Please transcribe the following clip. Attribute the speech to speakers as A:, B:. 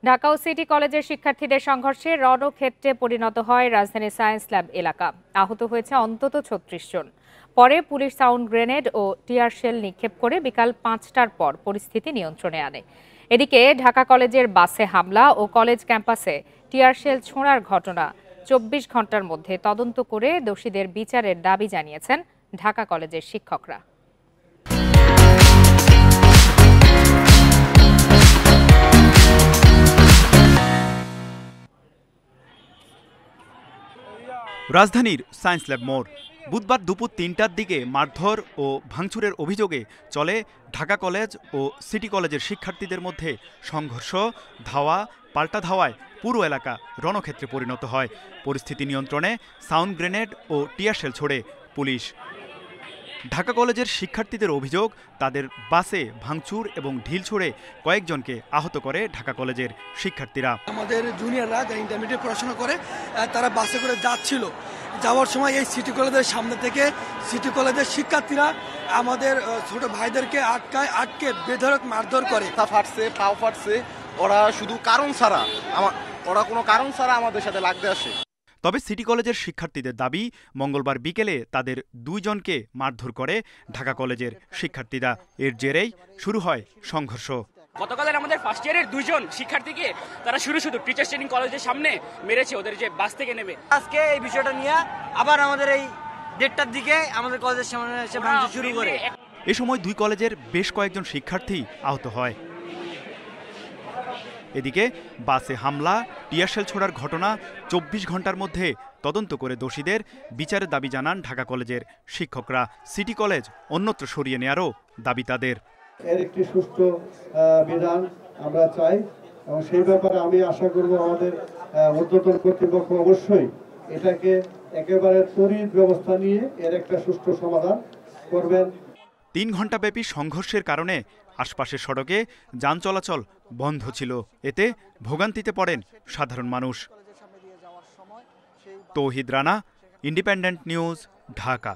A: ঢাকা ও city কলেজের শিক্ষার্থীদের সংঘর্ষে রণক্ষেত্রে পরিণত হয় রাজধানীর সায়েন্স ল্যাব এলাকা। আহত হয়েছে অন্তত ৩৬ জন। পরে পুলিশ সাউন্ড গ্রেনেড ও টিয়ার শেল নিক্ষেপ করে বিকাল ৫টার পর পরিস্থিতি নিয়ন্ত্রণে আনে। এদিকে ঢাকা কলেজের বাসে হামলা ও কলেজ ক্যাম্পাসে টিয়ার শেল ছোঁড়ার ঘটনা ২৪ ঘন্টার মধ্যে তদন্ত করে দোষীদের বিচারের দাবি জানিয়েছেন ঢাকা কলেজের শিক্ষকরা।
B: রাজধানীর সায়েন্স ল্যাব মোড় বুধবার দুপুর ৩টার দিকে মারধর ও ভাঙচুরের অভিযোগে চলে ঢাকা কলেজ ও সিটি কলেজের শিক্ষার্থীদের মধ্যে সংঘর্ষ। ধাওয়া পাল্টা ধাওয়ায় পুরো এলাকা রণক্ষেত্রে পরিণত হয়। পরিস্থিতি নিয়ন্ত্রণে সাউন্ড গ্রেনেড ও টিয়ারশেল ছোড়ে পুলিশ। ঢাকা কলেজের শিক্ষার্থীদের অভিযোগ, তাদের বাসে ভাঙচুর এবং ঢিল ছুড়ে কয়েকজনকে আহত করে ঢাকা কলেজের শিক্ষার্থীরা।
C: আমাদের জুনিয়ররা যারা ইন্টারমিডিয়েট পড়াশোনা করে তারা বাসে করে যাচ্ছিল। যাওয়ার সময় এই সিটি কলেজের সামনে থেকে সিটি কলেজের শিক্ষার্থীরা আমাদের ছোট ভাইদেরকে আটকে বেধড়ক মারধর করে।
D: ফাটছে, পাও ফাটছে। ওরা শুধু কোনো কারণ ছাড়া আমাদের সাথে লাগতে আসে।
B: তবে সিটি কলেজের শিক্ষার্থীদের দাবি, মঙ্গলবার বিকেলে তাদের ২ জনকে মারধর করে ঢাকা কলেজের শিক্ষার্থীরা। এর জেরেই শুরু হয় সংঘর্ষ।
E: গতকালের আমাদের ফার্স্ট ইয়ারের ২ জন শিক্ষার্থীকে তারা শুধু টিচার্স ট্রেনিং কলেজের সামনে মেরেছে, ওদের যে বাস থেকে নেমে।
F: আজকে এই বিষয়টা নিয়ে আবার আমাদের এই ১:৩০টার দিকে আমাদের কলেজের সামনে এসে ভাঙচুর শুরু করে।
B: এ সময় ২ কলেজের বেশ কয়েকজন শিক্ষার্থী আহত হয়। এদিকে বাসে হামলা, টিয়ারশেল ছোড়ার ঘটনা ২৪ ঘন্টার মধ্যে তদন্ত করে দোষীদের বিচারের দাবি জানান ঢাকা কলেজের শিক্ষকরা। সিটি কলেজ অন্যত্র সরিয়ে নেয়ারও দাবি তাদের।
G: এর একটি সুষ্ঠু বিধান আমরা চাই এবং সেই ব্যাপারে আমি আশা করব আমাদের ঊর্ধ্বতন কর্তৃপক্ষ অবশ্যই এটাকে একেবারে ত্বরিত ব্যবস্থা নিয়ে এর একটা সুষ্ঠু সমাধান করবেন।
B: ৩ ঘণ্টাব্যাপী সংঘর্ষের কারণে আশপাশের সড়কে যান চলাচল বন্ধ ছিল। এতে ভোগান্তিতে পড়েন সাধারণ মানুষ। তৌহিদ রানা, ইন্ডিপেন্ডেন্ট নিউজ, ঢাকা।